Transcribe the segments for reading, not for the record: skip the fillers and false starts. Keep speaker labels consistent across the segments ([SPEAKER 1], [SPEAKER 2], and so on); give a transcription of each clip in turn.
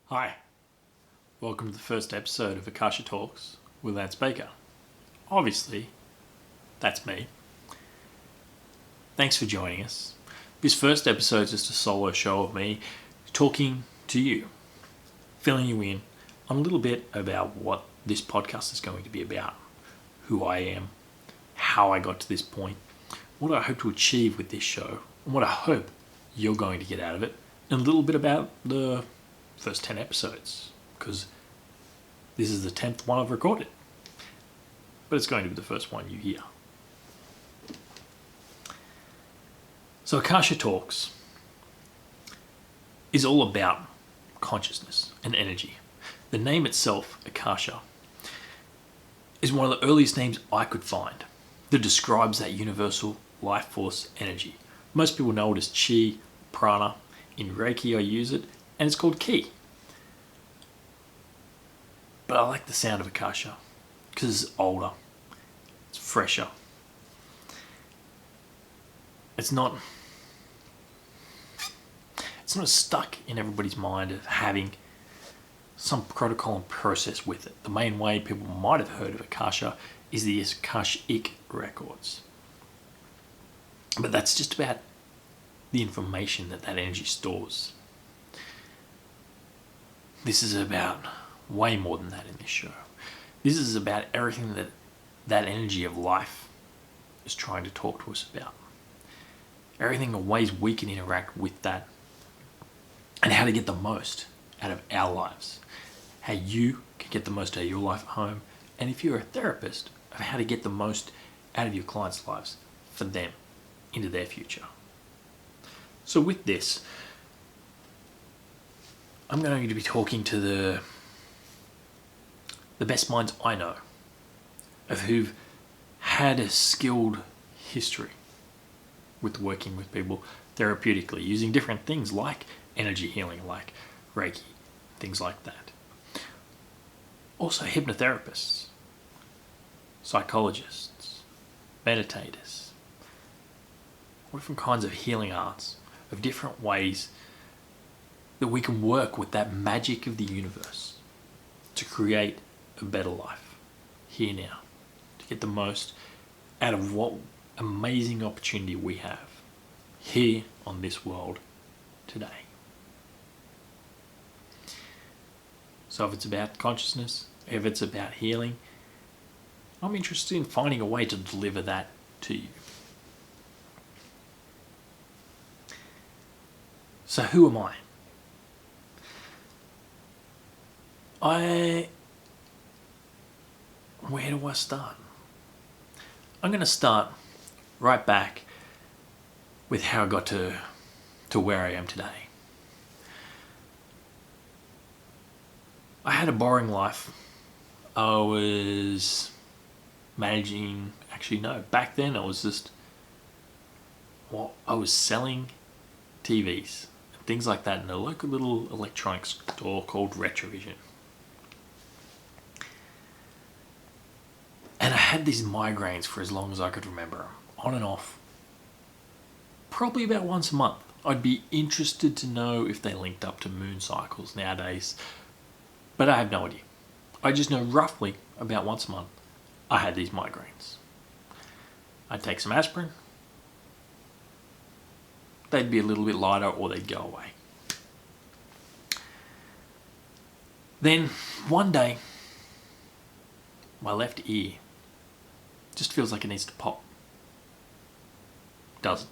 [SPEAKER 1] Hi, welcome to the first episode of Akasha Talks with Lance Baker. Obviously, that's me. Thanks for joining us. This first episode is just a solo show of me talking to you, filling you in on a little bit about what this podcast is going to be about, who I am, how I got to this point, what I hope to achieve with this show, and what I hope you're going to get out of it, and a little bit about the first 10 episodes, because this is the 10th one I've recorded, but it's going to be the first one you hear. So Akasha Talks is all about consciousness and energy. The name itself, Akasha, is one of the earliest names I could find that describes that universal life force energy. Most people know it as chi, prana. In reiki I use it, and it's called ki. But I like the sound of Akasha because it's older, it's fresher. It's not stuck in everybody's mind of having some protocol and process with it. The main way people might have heard of Akasha is the Akashic records. But that's just about the information that energy stores. This is about way more than that in this show. This is about everything that energy of life is trying to talk to us about. Everything, the ways we can interact with that, and how to get the most out of our lives. How you can get the most out of your life at home, and if you're a therapist, of how to get the most out of your clients' lives for them into their future. So with this, I'm going to be talking to the best minds I know of who've had a skilled history with working with people therapeutically, using different things like energy healing, like reiki, things like that. Also hypnotherapists, psychologists, meditators, all different kinds of healing arts, of different ways that we can work with that magic of the universe to create a better life here now, to get the most out of what amazing opportunity we have here on this world today. So if it's about consciousness, if it's about healing, I'm interested in finding a way to deliver that to you. So who am I? Where do I start? I'm going to start right back with how I got to where I am today. I had a boring life. I was managing, back then I was selling TVs and things like that in a local little electronics store called Retrovision. And I had these migraines for as long as I could remember, on and off, probably about once a month. I'd be interested to know if they linked up to moon cycles nowadays, but I have no idea. I just know roughly about once a month I had these migraines. I'd take some aspirin, they'd be a little bit lighter or they'd go away. Then one day, my left ear just feels like it needs to pop. Doesn't.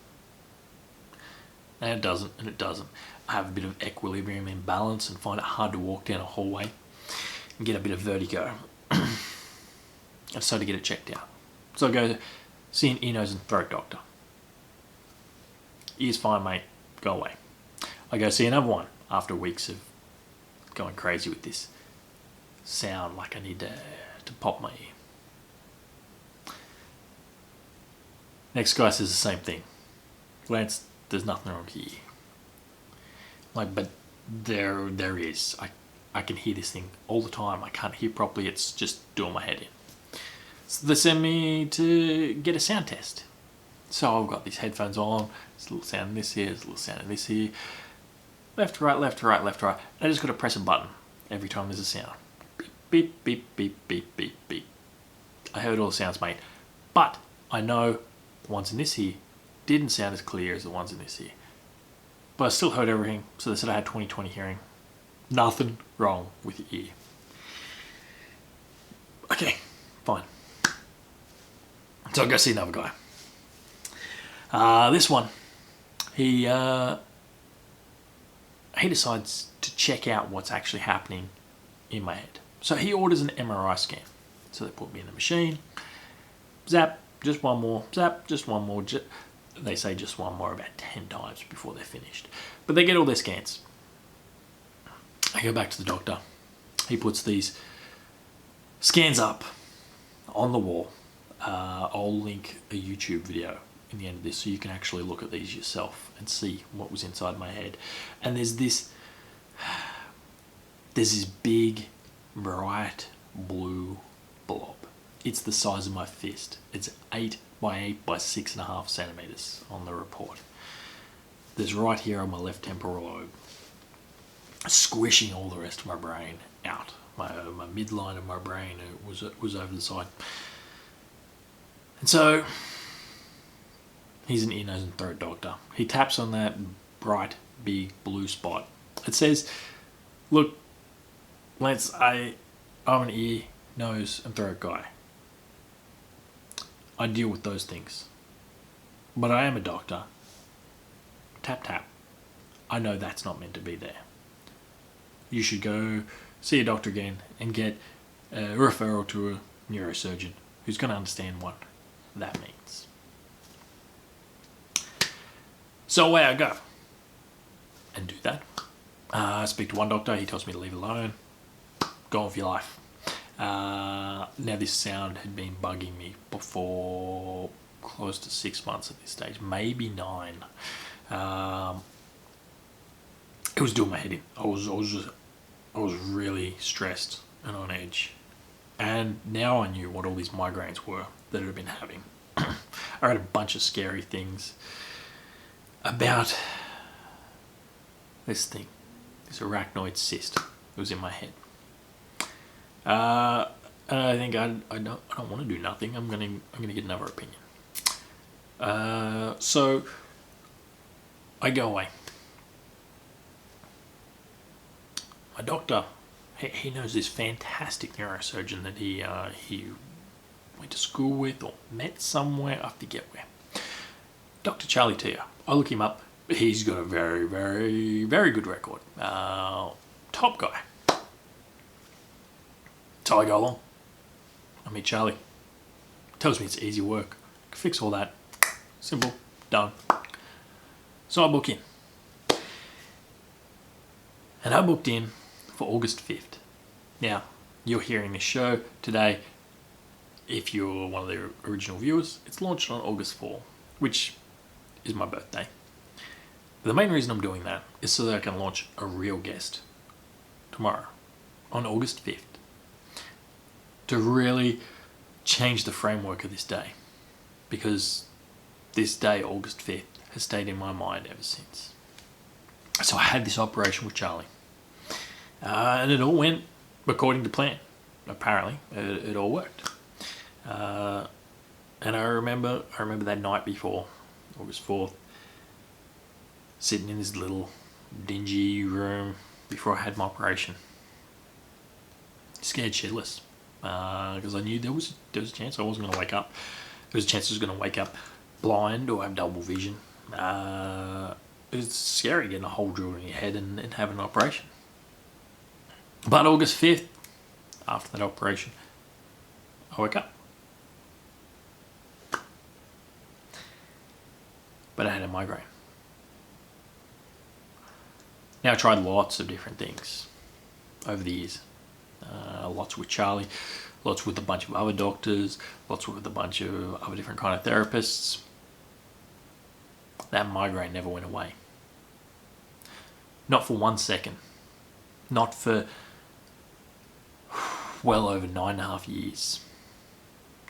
[SPEAKER 1] And it doesn't, and it doesn't. I have a bit of equilibrium imbalance and find it hard to walk down a hallway and get a bit of vertigo. I decided to get it checked out. So I go see an ear, nose and throat doctor. Ear's fine, mate. Go away. I go see another one after weeks of going crazy with this sound like I need to pop my ear. Next guy says the same thing. Lance, there's nothing wrong with your ear. But there is. I can hear this thing all the time. I can't hear properly. It's just doing my head in. So they send me to get a sound test. So I've got these headphones on. There's a little sound in this here. There's a little sound in this here. left to right, left to right, left to right. And I just got to press a button every time there's a sound. Beep, beep, beep, beep, beep, beep. I heard all the sounds, mate. But I know the ones in this ear didn't sound as clear as the ones in this ear. But I still heard everything, so they said I had 20/20 hearing. Nothing wrong with your ear. Okay, fine. So I go see another guy. This one, he decides to check out what's actually happening in my head. So he orders an MRI scan. So they put me in the machine. Zap, just one more. Zap, just one more. They say just one more about 10 times before they're finished. But they get all their scans. I go back to the doctor. He puts these scans up on the wall. I'll link a YouTube video in the end of this so you can actually look at these yourself and see what was inside my head. And there's this big, bright blue blob. It's the size of my fist. It's 8 by 8 by 6.5 centimeters on the report. There's right here on my left temporal lobe, squishing all the rest of my brain out. My midline of my brain was over the side. And so he's an ear, nose and throat doctor. He taps on that bright, big blue spot. It says, look, Lance, I'm an ear, nose and throat guy. I deal with those things. But I am a doctor. Tap, tap. I know that's not meant to be there. You should go see a doctor again and get a referral to a neurosurgeon who's going to understand what that means. So away I go and do that. I speak to one doctor. He tells me to leave it alone. Go on with your life. Now this sound had been bugging me for close to 6 months at this stage, maybe 9. It was doing my head in. I was really stressed and on edge. And now I knew what all these migraines were that I'd been having. I read a bunch of scary things about this thing, this arachnoid cyst that was in my head. And I think I don't want to do nothing. I'm gonna get another opinion. So I go away. My doctor, he knows this fantastic neurosurgeon that he went to school with or met somewhere, I forget where. Dr. Charlie Tia. I look him up. He's got a very, very, very good record. Top guy. So I go along. I meet Charlie. Tells me it's easy work. I can fix all that. Simple. Done. So I book in. And I booked in for August 5th. Now, you're hearing this show today. If you're one of the original viewers, it's launched on August 4, which is my birthday. But the main reason I'm doing that is so that I can launch a real guest tomorrow on August 5th to really change the framework of this day, because this day, August 5th, has stayed in my mind ever since. So I had this operation with Charlie, and it all went according to plan. Apparently, it all worked. And I remember that night before, August 4th, sitting in this little dingy room before I had my operation, scared shitless, because I knew there was a chance I wasn't going to wake up. There was a chance I was going to wake up blind or have double vision. It's scary getting a hole drilled in your head and having an operation. But August 5th, after that operation, I woke up. But I had a migraine. Now I tried lots of different things over the years. Lots with Charlie, lots with a bunch of other doctors, lots with a bunch of other different kind of therapists. That migraine never went away. Not for 1 second. Not for well over 9.5 years.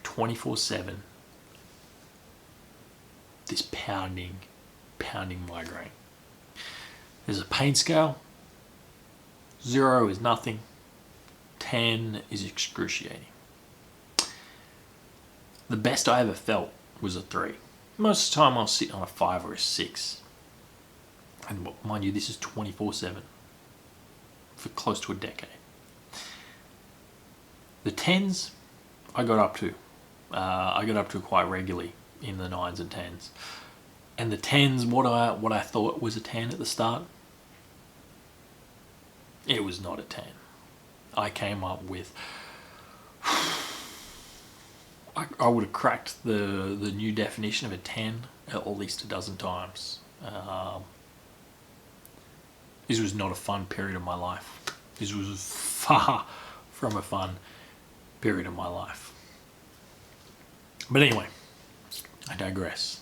[SPEAKER 1] 24/7. This pounding migraine. There's a pain scale. 0 is nothing. 10 is excruciating. The best I ever felt was a 3. Most of the time I'll sit on a 5 or a 6. And mind you, this is 24/7 for close to a decade. The 10s I got up to. I got up to quite regularly in the 9s and 10s. And the 10s, what I thought was a 10 at the start, it was not a 10. I came up with... I would have cracked the new definition of a 10 at least a dozen times. This was not a fun period of my life. This was far from a fun period of my life. But anyway, I digress.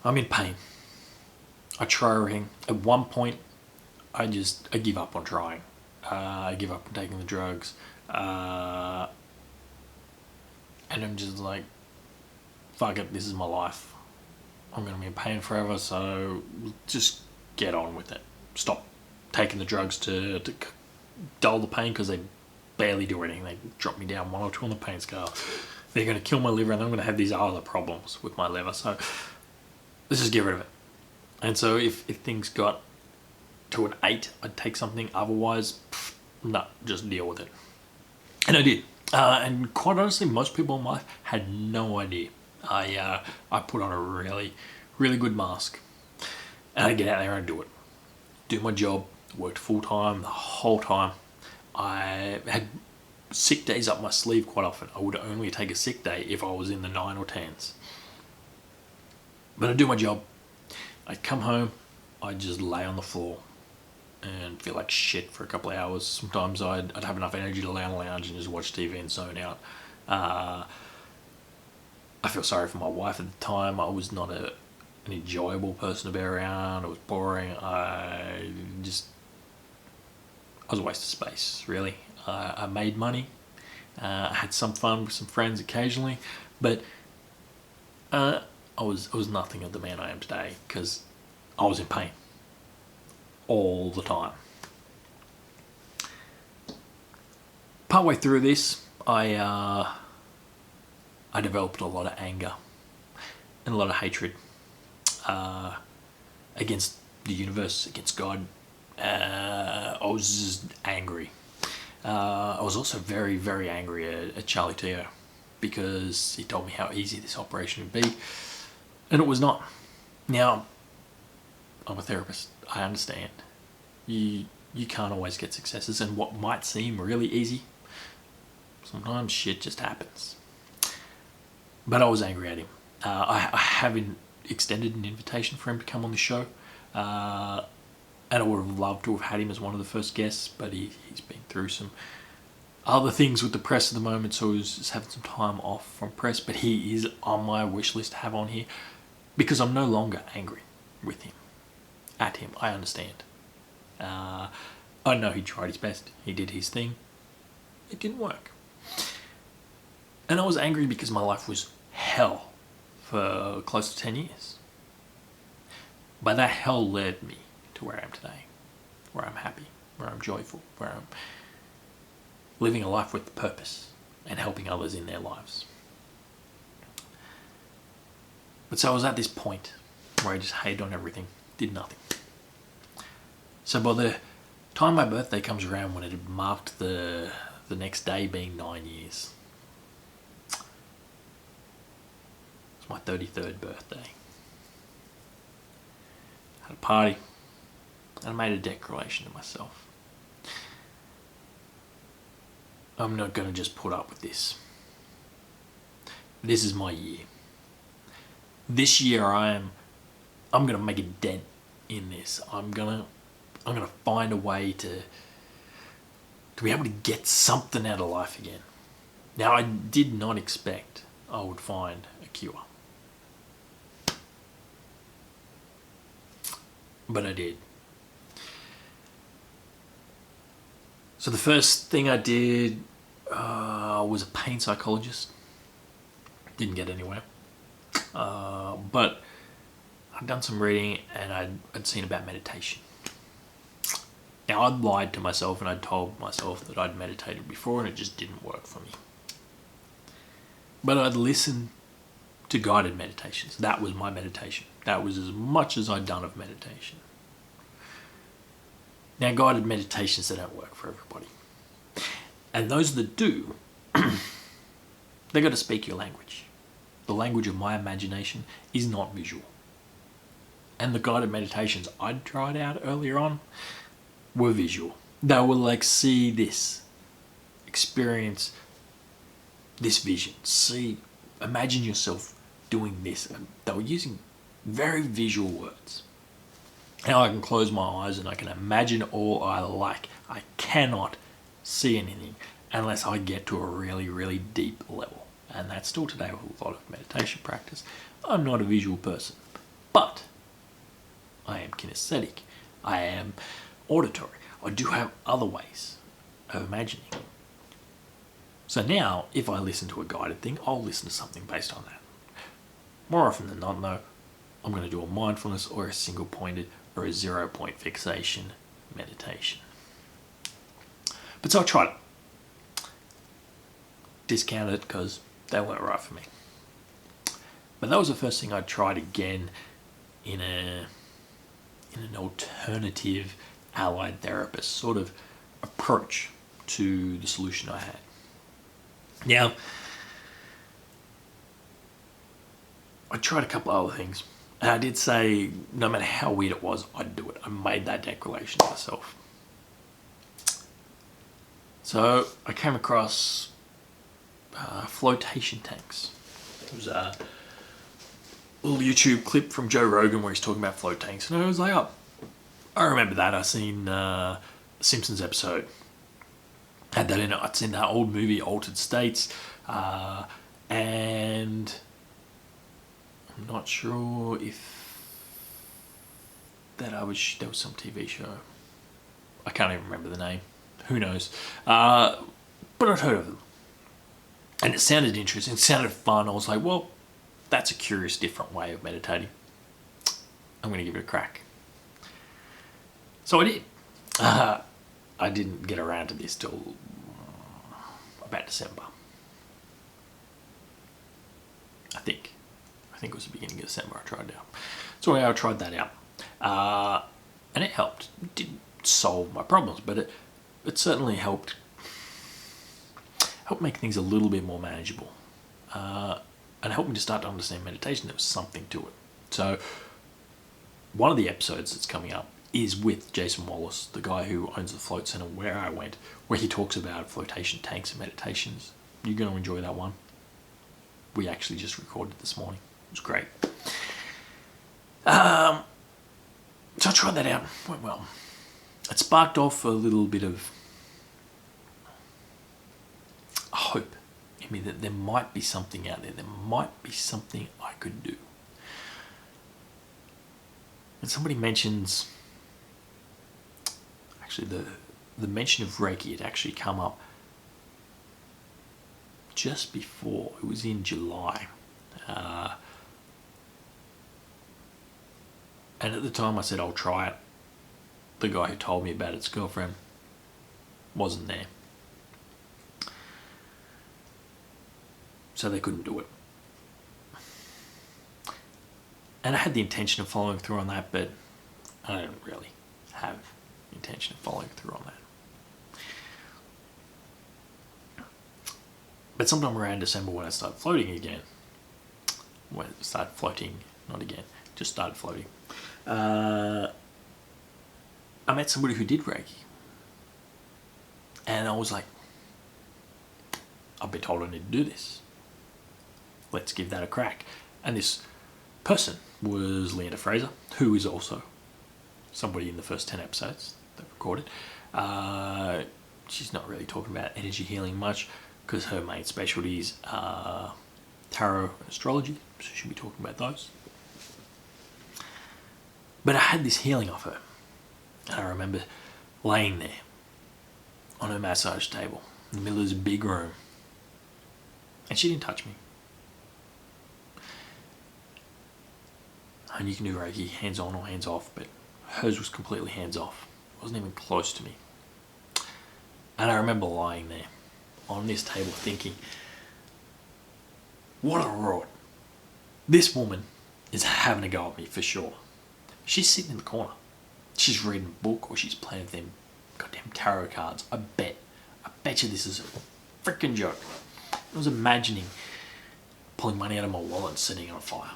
[SPEAKER 1] I'm in pain. I try everything. At one point, I give up on trying. I give up on taking the drugs. And I'm just like, fuck it, this is my life. I'm going to be in pain forever, so just get on with it. Stop taking the drugs to dull the pain, because they barely do anything. They drop me down 1 or 2 on the pain scale. They're going to kill my liver, and I'm going to have these other problems with my liver. So let's just get rid of it. And so if things got to an 8, I'd take something. Otherwise, no, just deal with it. And I did. And quite honestly, most people in my life had no idea. I put on a really, really good mask. And I get out there and do it. Do my job. Worked full time the whole time. I had sick days up my sleeve quite often. I would only take a sick day if I was in the 9 or 10s. But I'd do my job. I'd come home. I'd just lay on the floor and feel like shit for a couple of hours. Sometimes I'd have enough energy to lay on the lounge and just watch TV and zone out. I feel sorry for my wife at the time. I was not an enjoyable person to be around. It was boring. I was a waste of space, really. I made money. I had some fun with some friends occasionally, but I was nothing of the man I am today, because I was in pain all the time. Partway through this, I developed a lot of anger and a lot of hatred against the universe, against God. I was just angry. I was also very, very angry at Charlie Teo, because he told me how easy this operation would be, and it was not. Now, I'm a therapist. I understand. You can't always get successes, and what might seem really easy, sometimes shit just happens. But I was angry at him. I haven't extended an invitation for him to come on the show, and I would have loved to have had him as one of the first guests, but he's been through some other things with the press at the moment, so he's just having some time off from press. But he is on my wish list to have on here, because I'm no longer angry with him, at him. I understand. I know he tried his best. He did his thing. It didn't work. And I was angry because my life was hell for close to 10 years. But that hell led me to where I am today, where I'm happy, where I'm joyful, where I'm living a life with purpose and helping others in their lives. But so I was at this point where I just hated on everything, did nothing. So by the time my birthday comes around, when it had marked the next day being 9 years, it's my 33rd birthday. Had a party, and I made a declaration to myself. I'm not going to just put up with this. This is my year. This year I'm going to make a dent in this. I'm going to find a way to be able to get something out of life again. Now, I did not expect I would find a cure. But I did. So the first thing I did was a pain psychologist. Didn't get anywhere. But I'd done some reading and I'd seen about meditation. Now, I'd lied to myself and I'd told myself that I'd meditated before and it just didn't work for me. But I'd listened to guided meditations. That was my meditation. That was as much as I'd done of meditation. Now, guided meditations, they don't work for everybody. And those that do, they've got to speak your language. The language of my imagination is not visual. And the guided meditations I'd tried out earlier on were visual. They were like, see this, experience this vision, imagine yourself doing this. And they were using very visual words. Now I can close my eyes and I can imagine all I like. I cannot see anything unless I get to a really, really deep level. And that's still today with a lot of meditation practice. I'm not a visual person, but I am kinesthetic. I am auditory. I do have other ways of imagining. So now, if I listen to a guided thing, I'll listen to something based on that. More often than not, though, I'm going to do a mindfulness or a single pointed or a 0 point fixation meditation. But so I tried it. Discounted it because they weren't right for me. But that was the first thing I tried again in an alternative allied therapist sort of approach to the solution I had. Now, I tried a couple of other things. And I did say, no matter how weird it was, I'd do it. I made that declaration to myself. So I came across flotation tanks. It was a little YouTube clip from Joe Rogan where he's talking about float tanks. And I was like, oh, I remember that. I seen a Simpsons episode. Had that in it. I'd seen that old movie, Altered States. And I'm not sure if there was some TV show. I can't even remember the name. Who knows? But I'd heard of them. And it sounded interesting. It sounded fun. I was like, well, that's a curious, different way of meditating. I'm going to give it a crack. So I did. I didn't get around to this till about December. I think it was the beginning of December I tried it out. So I tried that out. And it helped. It didn't solve my problems, but it certainly helped make things a little bit more manageable. And helped me to start to understand meditation. There was something to it. So one of the episodes that's coming up is with Jason Wallace, the guy who owns the Float Center where I went, where he talks about flotation tanks and meditations. You're going to enjoy that one. We actually just recorded this morning. It was great. So I tried that out. Went well. It sparked off a little bit of hope in me that there might be something out there. There might be something I could do. And somebody mentions, actually the mention of Reiki had actually come up just before. It was in July. And at the time I said I'll try it. The guy who told me about its girlfriend wasn't there. So they couldn't do it. And I had the intention of following through on that, but I don't really have the intention of following through on that. But sometime around December when I started floating again, started floating, I met somebody who did Reiki. And I was like, I've been told I need to do this. Let's give that a crack. And this person was Leander Fraser, who is also somebody in the first 10 episodes that recorded. She's not really talking about energy healing much because her main specialties are tarot and astrology, so she'll be talking about those. But I had this healing off her. And I remember laying there on her massage table in the middle of this big room. And she didn't touch me. And you can do Reiki hands on or hands off, but hers was completely hands off. It wasn't even close to me. And I remember lying there on this table thinking, what a rot. This woman is having a go at me for sure. She's sitting in the corner. She's reading a book or she's playing with them goddamn tarot cards. I bet you this is a freaking joke. I was imagining pulling money out of my wallet and setting it on fire.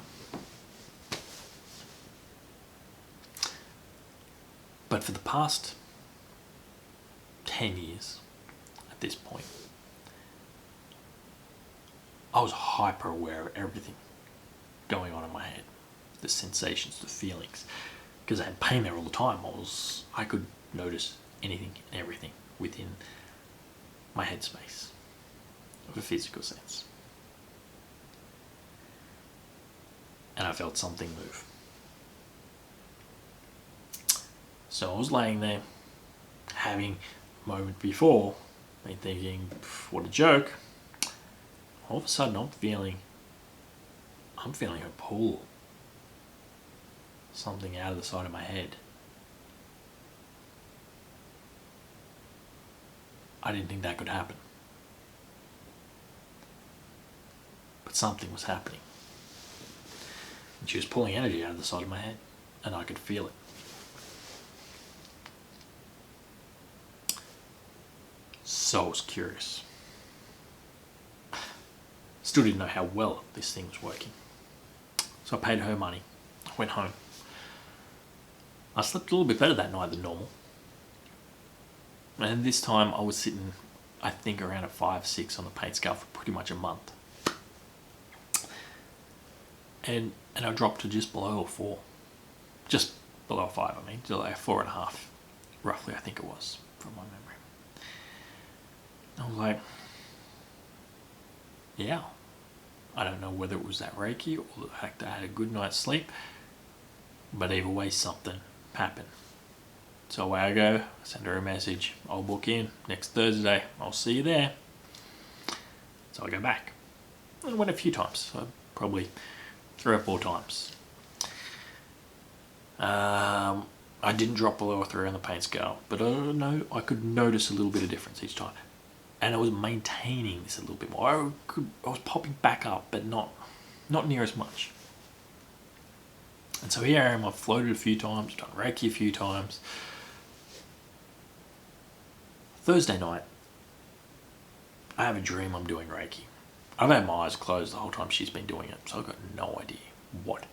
[SPEAKER 1] But for the past 10 years, at this point, I was hyper aware of everything going on in my head. The sensations, the feelings. Because I had pain there all the time. I could notice anything and everything within my headspace of a physical sense. And I felt something move. So I was laying there, having a moment before, and thinking, what a joke. All of a sudden I'm feeling a pull. Something out of the side of my head. I didn't think that could happen. But something was happening. And she was pulling energy out of the side of my head, and I could feel it. So I was curious. Still didn't know how well this thing was working. So I paid her money. I went home. I slept a little bit better that night than normal. And this time I was sitting, I think, around a 5, 6 on the pain scale for pretty much a month. And I dropped to just below a 4. Just below a 5, I mean. To like a 4.5, roughly, I think it was, from my memory. I was like, yeah. I don't know whether it was that Reiki or the fact that I had a good night's sleep, but either way something happened. So away I go, I send her a message, I'll book in next Thursday, I'll see you there. So I go back. I went a few times, so probably 3 or 4 times. I didn't drop below a 3 on the pain scale, but I could notice a little bit of difference each time. And I was maintaining this a little bit more. I was popping back up, but not near as much. And so here I am, I've floated a few times, done Reiki a few times. Thursday night, I have a dream I'm doing Reiki. I've had my eyes closed the whole time she's been doing it, so I've got no idea what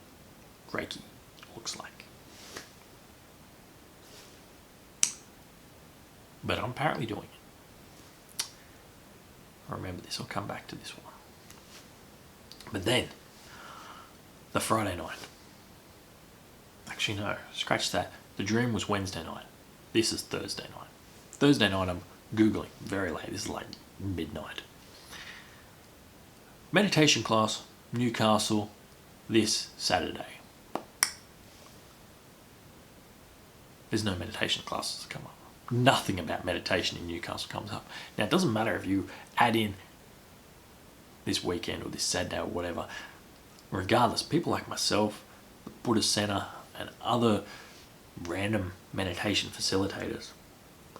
[SPEAKER 1] Reiki looks like. But I'm apparently doing it. I remember this, I'll come back to this one. But then, the Friday night. Actually no, scratch that. The dream was Wednesday night. This is Thursday night. Thursday night I'm Googling, very late, this is like midnight. Meditation class, Newcastle, this Saturday. There's no meditation classes that come up. Nothing about meditation in Newcastle comes up. Now it doesn't matter if you add in this weekend or this Saturday or whatever. Regardless, people like myself, the Buddha Center and other random meditation facilitators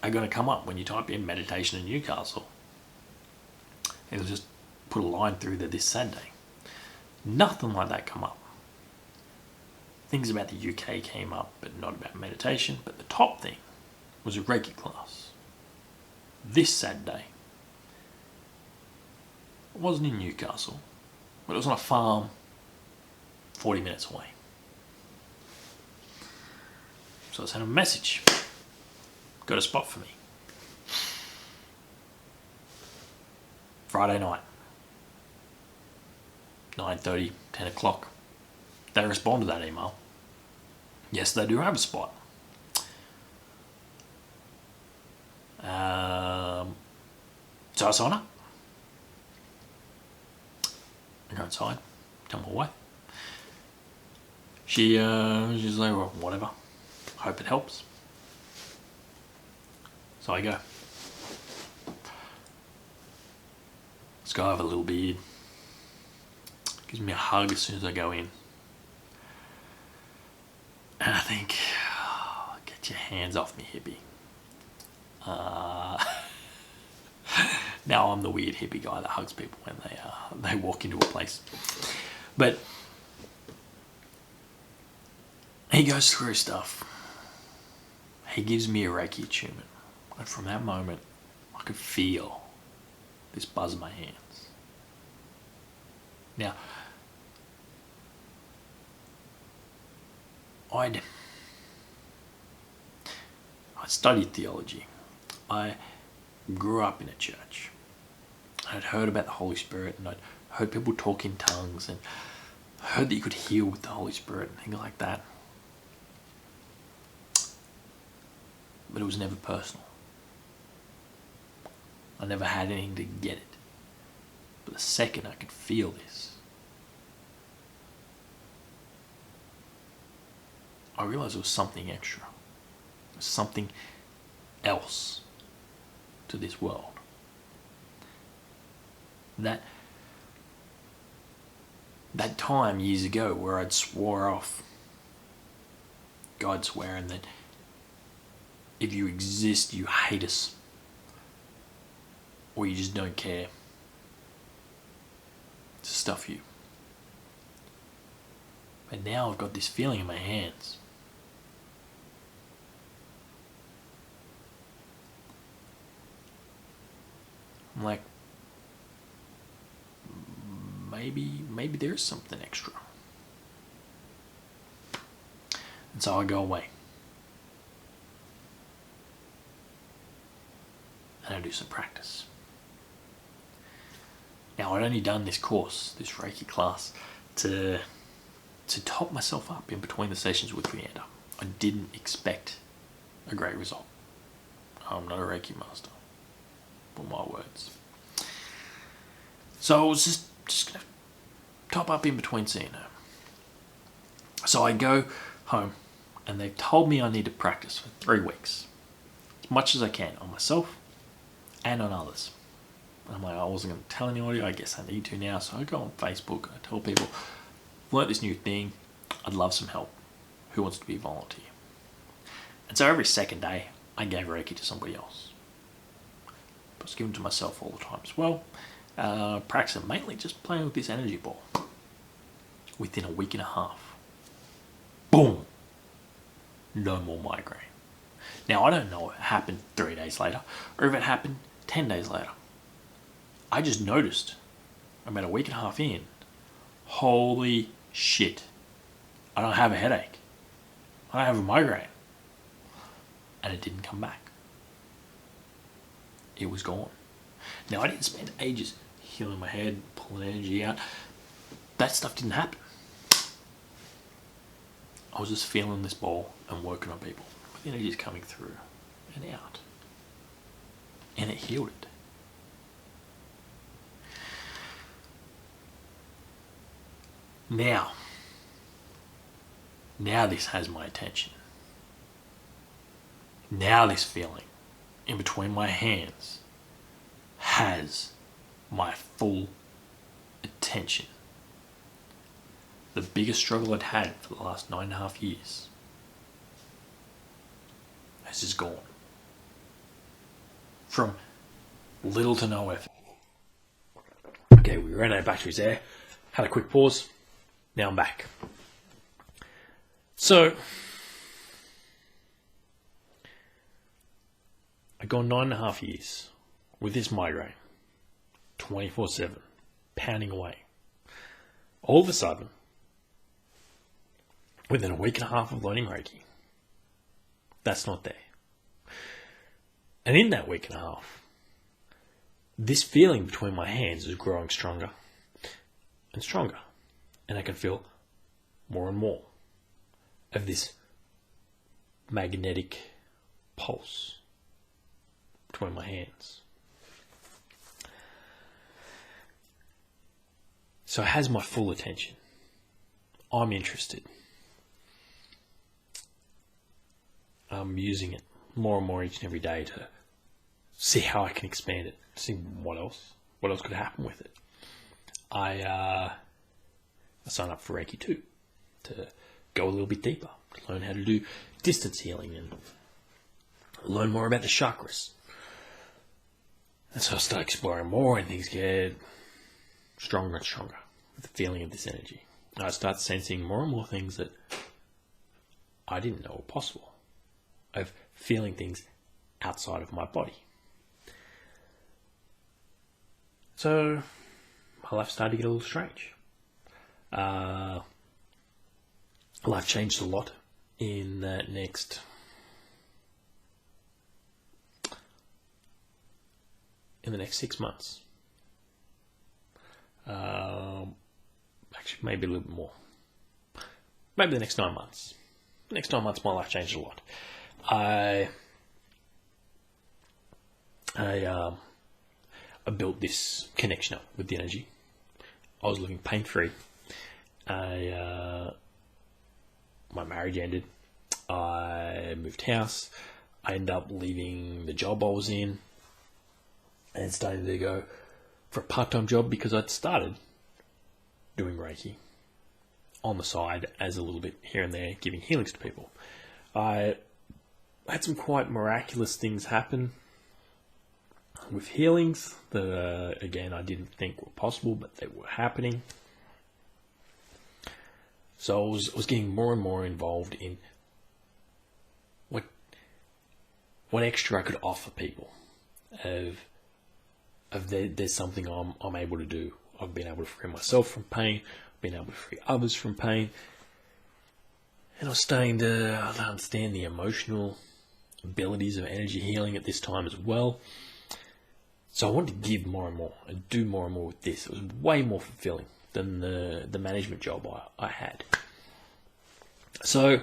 [SPEAKER 1] are going to come up when you type in meditation in Newcastle. It'll just put a line through there this Saturday. Nothing like that come up. Things about the UK came up, but not about meditation. But the top thing was a Reiki class. This Saturday. It wasn't in Newcastle, but it was on a farm 40 minutes away. So I sent him a message. Got a spot for me. Friday night. 9:30, 10 o'clock. They respond to that email. Yes, they do have a spot. So I sign up. I go inside, tell my wife. She's like, well, whatever. Hope it helps. So I go. This guy with a little beard gives me a hug as soon as I go in. And I think, oh, get your hands off me, hippie. Now I'm the weird hippie guy that hugs people when they walk into a place. But he goes through stuff. He gives me a Reiki attunement. And from that moment, I could feel this buzz in my hands. Now, I studied theology. I grew up in a church. I'd heard about the Holy Spirit, and I'd heard people talk in tongues, and heard that you could heal with the Holy Spirit and things like that. But it was never personal. I never had anything to get it. But the second I could feel this, I realized it was something extra. It was something else to this world. That time years ago where I'd swore off God, swearing that if you exist, you hate us, or you just don't care to stuff you. But now I've got this feeling in my hands. I'm like, maybe there's something extra. And so I go away. And I do some practice. Now, I'd only done this course, this Reiki class, to top myself up in between the sessions with Leander. I didn't expect a great result. I'm not a Reiki master, for my words. So I was just going to top up in between seeing her. So I go home, and they told me I need to practice for 3 weeks, as much as I can, on myself and on others. And I'm like, I wasn't going to tell anybody, I guess I need to now. So I go on Facebook and I tell people, I've learnt this new thing, I'd love some help. Who wants to be a volunteer? And so every second day, I gave Reiki to somebody else. I was giving to myself all the time as well. Practicing mainly just playing with this energy ball. Within a week and a half, boom, no more migraine. Now, I don't know if it happened 3 days later or if it happened 10 days later. I just noticed about a week and a half in, holy shit, I don't have a headache. I don't have a migraine. And it didn't come back. It was gone. Now, I didn't spend ages healing my head, pulling energy out. That stuff didn't happen. I was just feeling this ball and working on people. The energy is coming through and out. And it healed it. Now this has my attention. Now this feeling in between my hands has my full attention. The biggest struggle I'd had for the last 9.5 years has just gone. From little to no effort. Okay, we ran out of batteries there. Had a quick pause. Now I'm back. So, I've gone 9.5 years with this migraine, 24/7, pounding away. All of a sudden, within a week and a half of learning Reiki, that's not there. And in that week and a half, this feeling between my hands is growing stronger and stronger. And I can feel more and more of this magnetic pulse between my hands. So it has my full attention. I'm interested. I'm using it more and more each and every day to see how I can expand it, see what else could happen with it. I signed up for Reiki 2 to go a little bit deeper, learn how to do distance healing and learn more about the chakras. And so I start exploring more and things get stronger and stronger with the feeling of this energy. I start sensing more and more things that I didn't know were possible, of feeling things outside of my body. So my life started to get a little strange. Life changed a lot in that next 6 months. Actually, maybe a little bit more. Maybe the next 9 months. The next 9 months, my life changed a lot. I built this connection up with the energy. I was living pain-free. My marriage ended. I moved house. I ended up leaving the job I was in and starting to go for a part-time job because I'd started doing Reiki on the side as a little bit here and there, giving healings to people. I had some quite miraculous things happen with healings that, again, I didn't think were possible, but they were happening. So I was getting more and more involved in what extra I could offer people. There's something I'm able to do. I've been able to free myself from pain, been able to free others from pain, and I was starting to understand the emotional abilities of energy healing at this time as well. So I wanted to give more and more and do more and more with this. It was way more fulfilling than the management job I had. So I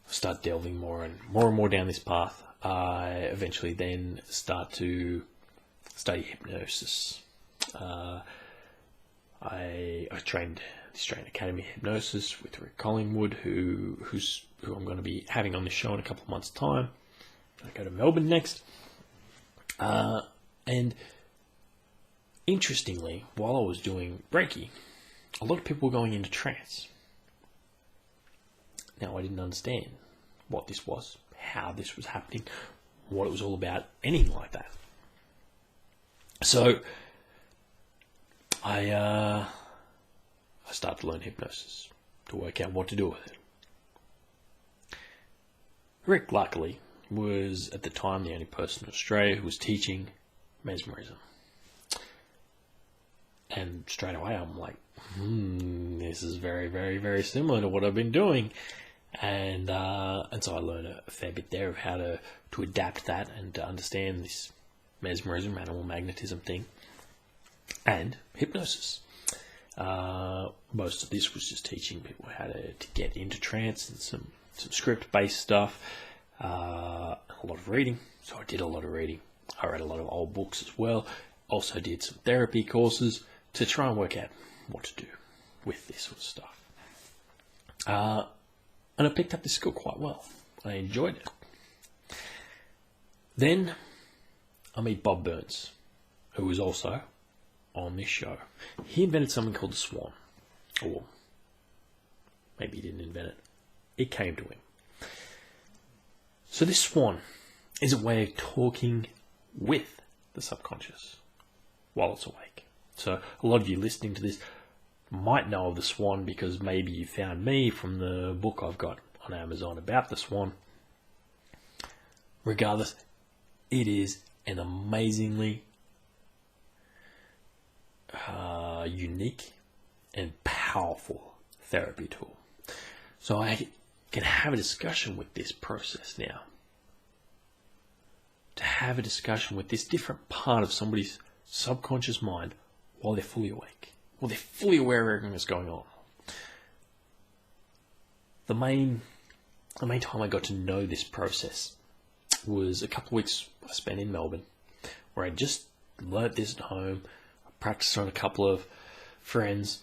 [SPEAKER 1] start delving more and more down this path. I eventually then start to study hypnosis. I trained at the Australian Academy of Hypnosis with Rick Collingwood, who I'm going to be having on the show in a couple of months' time. I go to Melbourne next. And interestingly, while I was doing Reiki, a lot of people were going into trance. Now, I didn't understand what this was, how this was happening, what it was all about, anything like that. So I started to learn hypnosis to work out what to do with it. Rick, luckily, was at the time the only person in Australia who was teaching mesmerism. And straight away I'm like, this is very, very, very similar to what I've been doing. And so I learned a fair bit there of how to adapt that and to understand this mesmerism, animal magnetism thing, and hypnosis. Most of this was just teaching people how to get into trance and some script-based stuff. A lot of reading. So I did a lot of reading. I read a lot of old books as well. Also did some therapy courses to try and work out what to do with this sort of stuff. And I picked up this skill quite well. I enjoyed it. Then I meet Bob Burns, who was also on this show. He invented something called the Swan. Or maybe he didn't invent it. It came to him. So this Swan is a way of talking with the subconscious while it's awake. So a lot of you listening to this might know of the Swan because maybe you found me from the book I've got on Amazon about the Swan. Regardless, it is an amazingly unique and powerful therapy tool. So I can have a discussion with this process now. To have a discussion with this different part of somebody's subconscious mind while they're fully awake. While they're fully aware of everything that's going on. The main time I got to know this process was a couple of weeks I spent in Melbourne, where I just learnt this at home. I practiced on a couple of friends.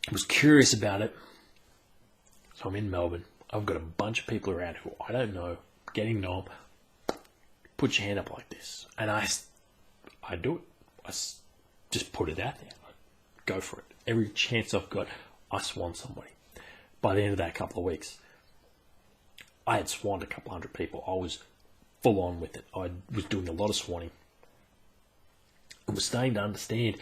[SPEAKER 1] I was curious about it. So I'm in Melbourne. I've got a bunch of people around who I don't know, getting to know them. Put your hand up like this. And I do it. I just put it out there. I go for it. Every chance I've got, I swan somebody. by the end of that couple of weeks, I had swanned a couple hundred people. I was full on with it. I was doing a lot of swanning. I was starting to understand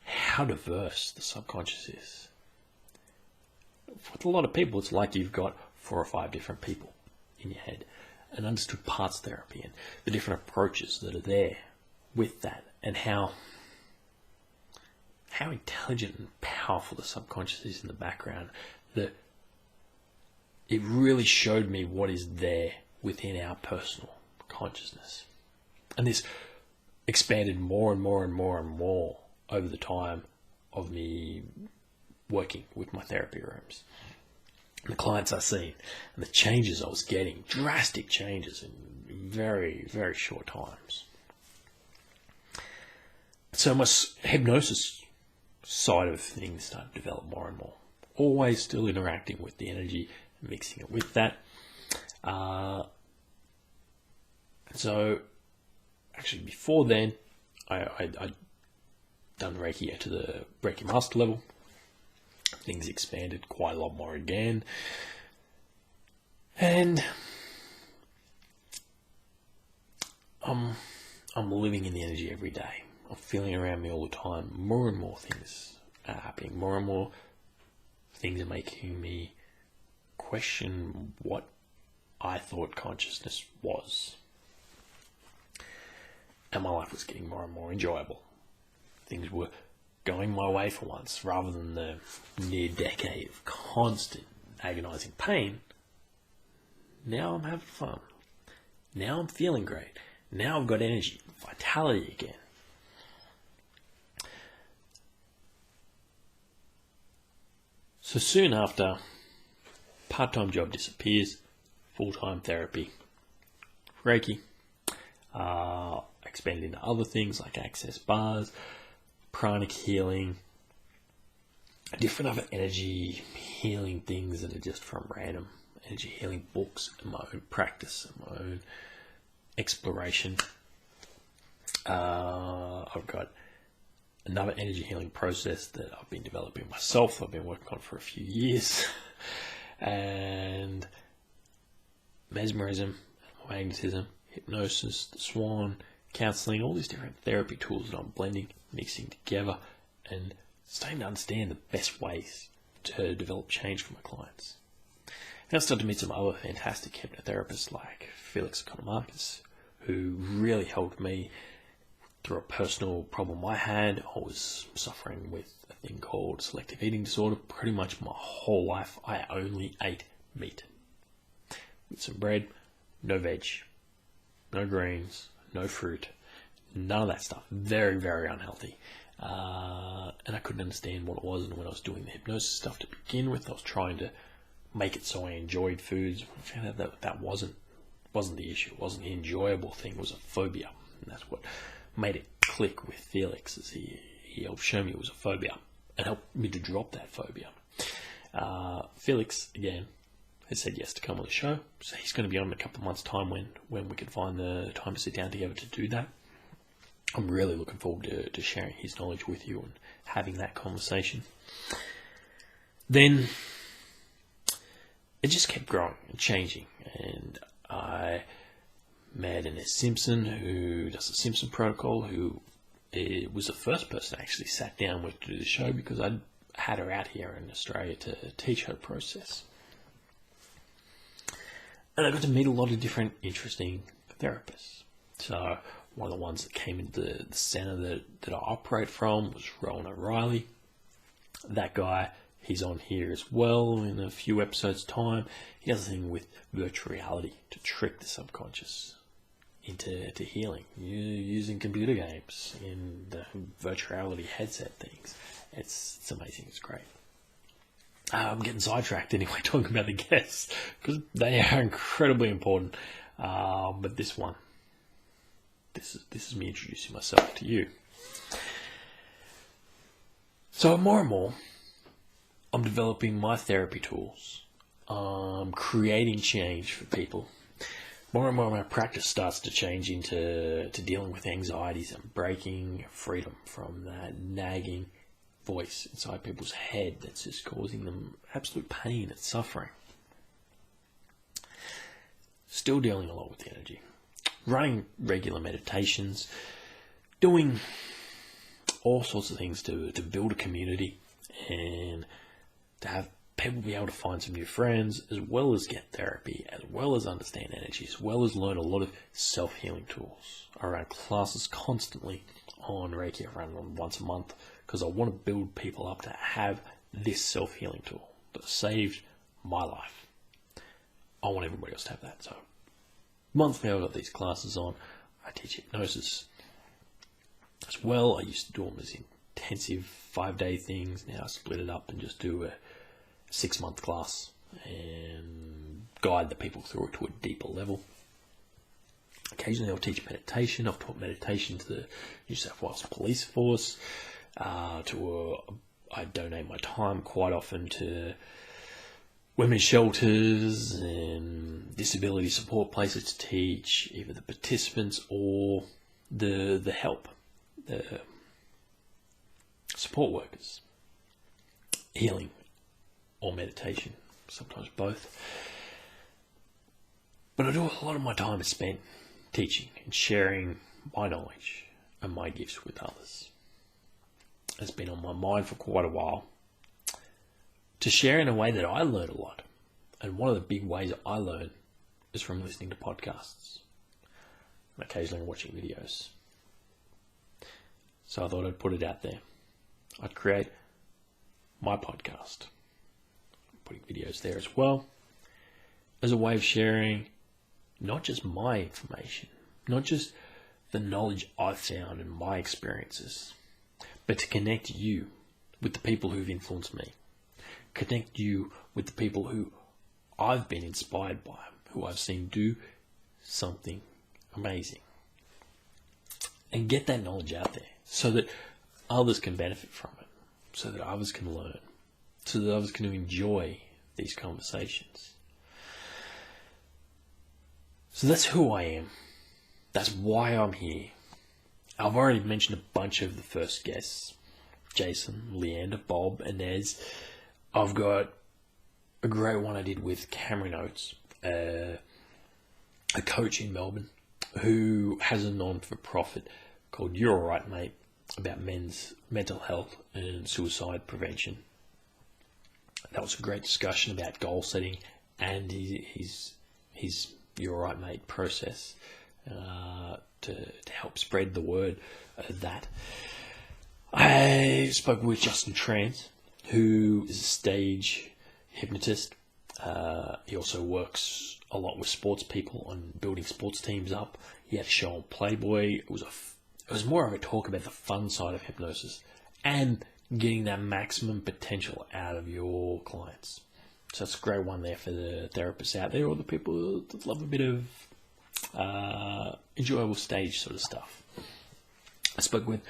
[SPEAKER 1] how diverse the subconscious is. With a lot of people, it's like you've got 4 or 5 different people in your head, and understood parts therapy and the different approaches that are there with that, and how intelligent and powerful the subconscious is in the background. That it really showed me what is there within our personal consciousness. And this expanded more and more and more and more over the time of me working with my therapy rooms. And the clients I seen, and the changes I was getting, drastic changes in very, very short times. So my hypnosis side of things started to develop more and more. Always still interacting with the energy, mixing it with that. So actually before then, I'd done Reiki to the Reiki Master level. Things expanded quite a lot more again. And I'm living in the energy every day. I'm feeling around me all the time. More and more things are happening. More and more things are making me question what I thought consciousness was. And my life was getting more and more enjoyable. Things were going my way for once, rather than the near decade of constant agonizing pain. Now I'm having fun. Now I'm feeling great. Now I've got energy, vitality again. So soon after, part-time job disappears, full-time therapy, Reiki, expand into other things like access bars, pranic healing, different other energy healing things that are just from random energy healing books, and my own practice, and my own exploration. I've got another energy healing process that I've been developing myself. I've been working on for a few years. And mesmerism, magnetism, hypnosis, the swan, counseling, all these different therapy tools that I'm blending, mixing together, and starting to understand the best ways to develop change for my clients. And I started to meet some other fantastic hypnotherapists like Felix Economakis, who really helped me through a personal problem I had. I was suffering with a thing called selective eating disorder. Pretty much my whole life, I only ate meat. With some bread, no veg, no greens, no fruit, none of that stuff. Very, very unhealthy. And I couldn't understand what it was. And when I was doing the hypnosis stuff to begin with, I was trying to make it so I enjoyed foods. I found out that wasn't the issue. It wasn't the enjoyable thing. It was a phobia. And that's what made it click with Felix, as he helped show me it was a phobia and helped me to drop that phobia. Felix, again, has said yes to come on the show. So he's going to be on in a couple of months' time when we can find the time to sit down together to do that. I'm really looking forward to sharing his knowledge with you and having that conversation. Then it just kept growing and changing, and I met Ines Simpson, who does the Simpson Protocol, who was the first person I actually sat down with to do the show, because I'd had her out here in Australia to teach her process. And I got to meet a lot of different interesting therapists. So one of the ones that came into the center that I operate from was Rowan O'Reilly. That guy, he's on here as well in a few episodes' time. He does a thing with virtual reality to trick the subconscious into healing, using computer games in the virtual reality headset things. It's amazing. It's great. I'm getting sidetracked anyway, talking about the guests, because they are incredibly important. But this is me introducing myself to you. So more and more, I'm developing my therapy tools. I'm creating change for people. More and more my practice starts to change into dealing with anxieties and breaking freedom from that nagging voice inside people's head that's just causing them absolute pain and suffering. Still dealing a lot with the energy. Running regular meditations, doing all sorts of things to build a community and to have people be able to find some new friends, as well as get therapy, as well as understand energy, as well as learn a lot of self-healing tools. I run classes constantly on Reiki. I run them once a month because I want to build people up to have this self-healing tool that saved my life. I want everybody else to have that. So monthly I've got these classes on. I teach hypnosis as well. I used to do them as intensive 5-day things. Now I split it up and just do a 6-month class and guide the people through it to a deeper level. Occasionally I'll teach meditation. I've taught meditation to the New South Wales Police Force. I donate my time quite often to women's shelters and disability support places to teach either the participants or the help, the support workers. Healing or meditation, sometimes both. But I do a lot of my time is spent teaching and sharing my knowledge and my gifts with others. It's been on my mind for quite a while to share in a way that I learn a lot. And one of the big ways I learn is from listening to podcasts and occasionally watching videos. So I thought I'd put it out there. I'd create my podcast, putting videos there as well, as a way of sharing not just my information, not just the knowledge I've found and my experiences, but to connect you with the people who've influenced me. Connect you with the people who I've been inspired by, who I've seen do something amazing. And get that knowledge out there so that others can benefit from it, so that others can learn, so that others can enjoy these conversations. So that's who I am. That's why I'm here. I've already mentioned a bunch of the first guests. Jason, Leander, Bob, Inez. I've got a great one I did with Cameron Oates, a coach in Melbourne who has a non-for-profit called You're Alright Mate, about men's mental health and suicide prevention. That was a great discussion about goal setting and his You're Alright Mate process to help spread the word of that. I spoke with Justin Trans, who is a stage hypnotist. He also works a lot with sports people on building sports teams up. He had a show on Playboy. It was more of a talk about the fun side of hypnosis and getting that maximum potential out of your clients. So it's a great one there for the therapists out there or the people that love a bit of enjoyable stage sort of stuff. I spoke with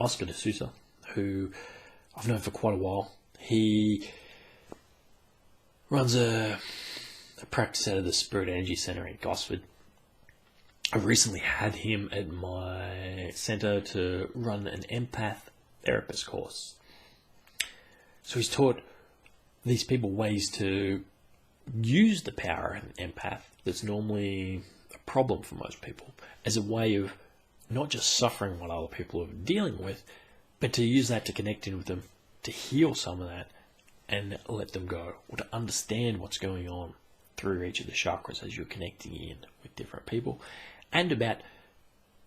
[SPEAKER 1] Oscar de Sousa, who I've known for quite a while. He runs a practice out of the Spirit Energy Centre in Gosford. I recently had him at my centre to run an empath therapist course. So he's taught these people ways to use the power of an empath that's normally a problem for most people as a way of not just suffering what other people are dealing with, but to use that to connect in with them, to heal some of that and let them go, or to understand what's going on through each of the chakras as you're connecting in with different people, and about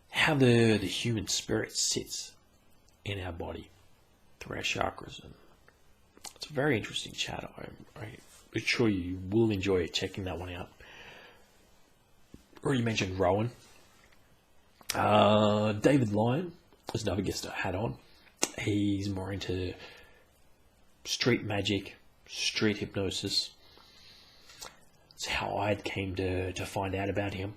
[SPEAKER 1] how the human spirit sits in our body through our chakras. And it's a very interesting chat. I'm sure you will enjoy checking that one out. Already mentioned Rowan. David Lyon is another guest I had on. He's more into street magic, street hypnosis. That's how I came to find out about him.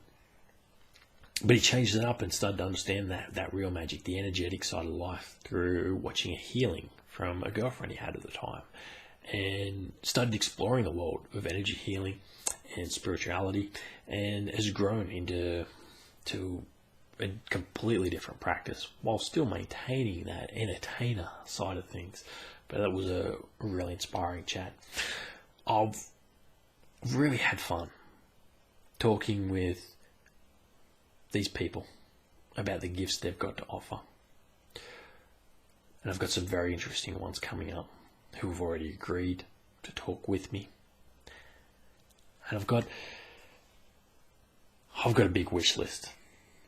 [SPEAKER 1] But he changed it up and started to understand that real magic, the energetic side of life, through watching a healing from a girlfriend he had at the time, and started exploring the world of energy healing and spirituality, and has grown into a completely different practice while still maintaining that entertainer side of things. But that was a really inspiring chat. I've really had fun talking with these people about the gifts they've got to offer. And I've got some very interesting ones coming up who have already agreed to talk with me. And I've got a big wish list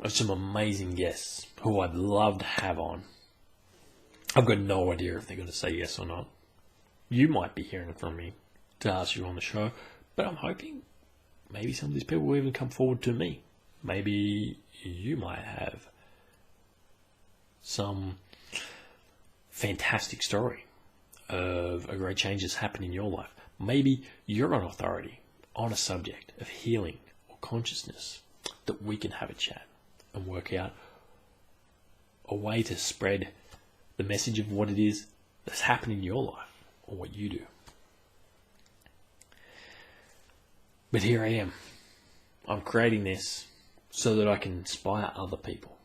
[SPEAKER 1] of some amazing guests who I'd love to have on. I've got no idea if they're going to say yes or not. You might be hearing from me to ask you on the show, but I'm hoping maybe some of these people will even come forward to me. Maybe you might have some fantastic story of a great change that's happened in your life. Maybe you're an authority on a subject of healing or consciousness that we can have a chat and work out a way to spread the message of what it is that's happening in your life or what you do. But here I am. I'm creating this so that I can inspire other people,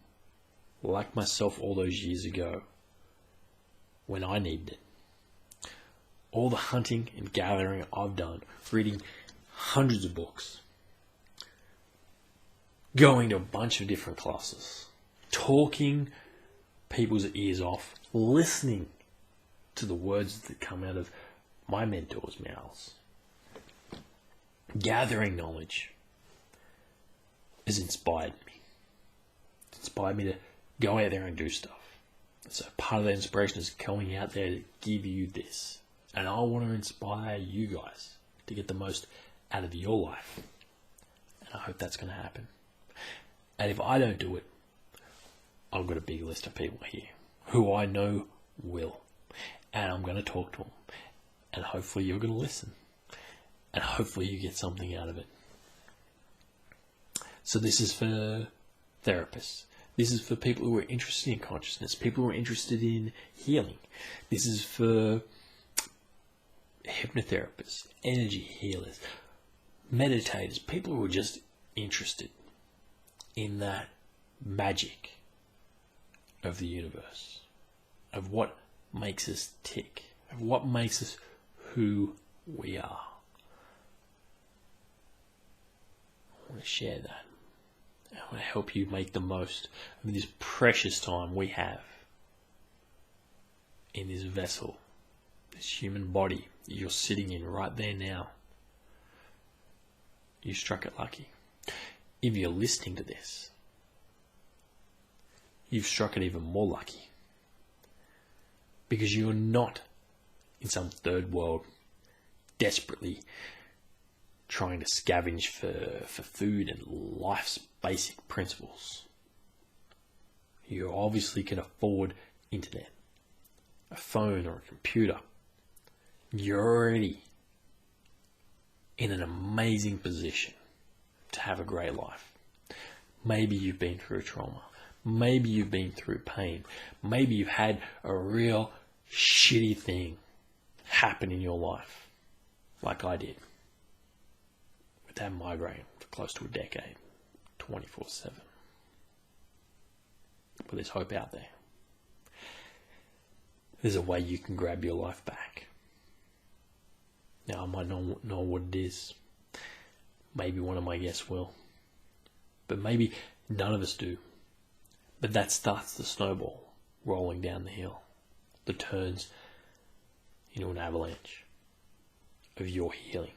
[SPEAKER 1] like myself all those years ago when I needed it. All the hunting and gathering I've done, reading hundreds of books, going to a bunch of different classes, talking people's ears off, listening to the words that come out of my mentors' mouths, gathering knowledge has inspired me. It's inspired me to go out there and do stuff. So part of that inspiration is going out there to give you this. And I want to inspire you guys to get the most out of your life. And I hope that's going to happen. And if I don't do it, I've got a big list of people here who I know will. And I'm going to talk to them. And hopefully you're going to listen. And hopefully you get something out of it. So this is for therapists. This is for people who are interested in consciousness, people who are interested in healing. This is for hypnotherapists, energy healers, meditators, people who are just interested in that magic of the universe, of what makes us tick, of what makes us who we are. I want to share that. I want to help you make the most of this precious time we have in this vessel, this human body that you're sitting in right there now. You struck it lucky. If you're listening to this, you've struck it even more lucky. Because you're not in some third world desperately trying to scavenge for food and life's basic principles. You obviously can afford internet, a phone or a computer. You're already in an amazing position to have a great life. Maybe you've been through trauma. Maybe you've been through pain. Maybe you've had a real shitty thing happen in your life, like I did. With that migraine for close to a decade, 24/7. But there's hope out there. There's a way you can grab your life back. Now, I might not know what it is. Maybe one of my guests will. But maybe none of us do. But that starts the snowball rolling down the hill that turns into an avalanche of your healing.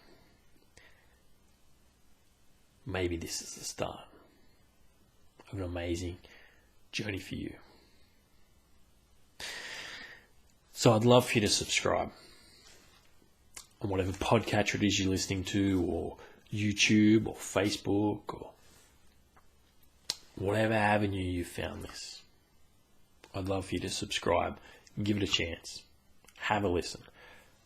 [SPEAKER 1] Maybe this is the start of an amazing journey for you. So I'd love for you to subscribe on whatever podcatcher it is you're listening to, or YouTube, or Facebook, or whatever avenue you found this. I'd love for you to subscribe and give it a chance. Have a listen.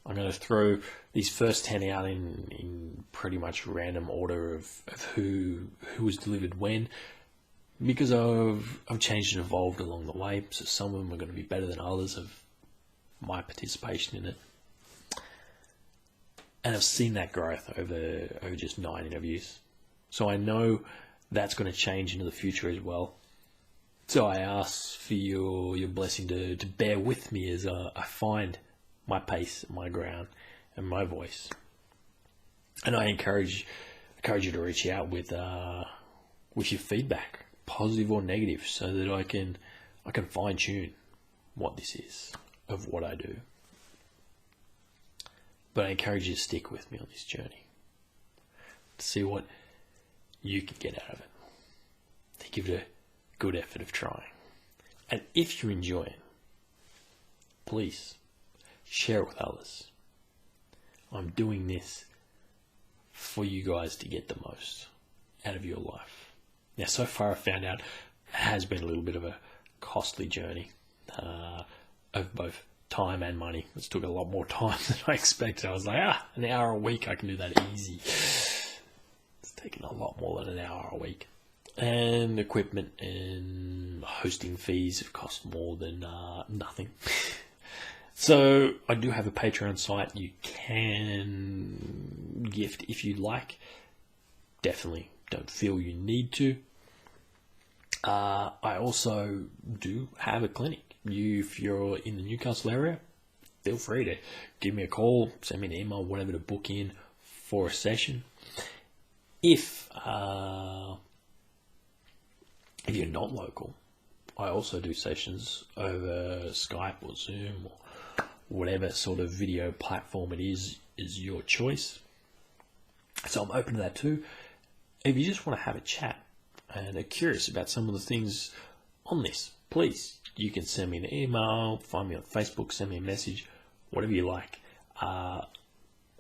[SPEAKER 1] I'm going to throw these first 10 out in pretty much random order of who was delivered when, because I've changed and evolved along the way. So some of them are going to be better than others of my participation in it. And I've seen that growth over just 9 interviews. So I know that's going to change into the future as well. So I ask for your blessing to bear with me as I find my pace, my ground, and my voice. And I encourage you to reach out with your feedback, positive or negative, so that I can fine tune what this is of what I do. But I encourage you to stick with me on this journey, to see what you can get out of it, to give it a good effort of trying. And if you enjoy it, please share it with others. I'm doing this for you guys to get the most out of your life. Now, so far I've found out it has been a little bit of a costly journey of both time and money. It's took a lot more time than I expected. I was like, an hour a week, I can do that easy. It's taken a lot more than an hour a week. And equipment and hosting fees have cost more than nothing. So I do have a Patreon site. You can gift if you like. Definitely don't feel you need to. I also do have a clinic. If you're in the Newcastle area, feel free to give me a call, send me an email, whatever, to book in for a session. If you're not local, I also do sessions over Skype or Zoom or whatever sort of video platform it is your choice. So I'm open to that too. If you just want to have a chat and are curious about some of the things on this, please, you can send me an email, find me on Facebook, send me a message, whatever you like. I'd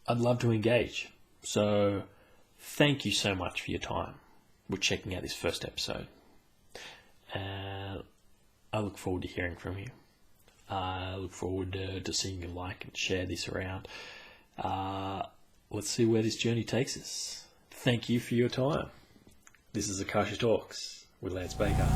[SPEAKER 1] love to engage. So thank you so much for your time with checking out this first episode. And I look forward to hearing from you. I look forward to seeing you like and share this around. Let's see where this journey takes us. Thank you for your time. This is Akasha Talks with Lance Baker.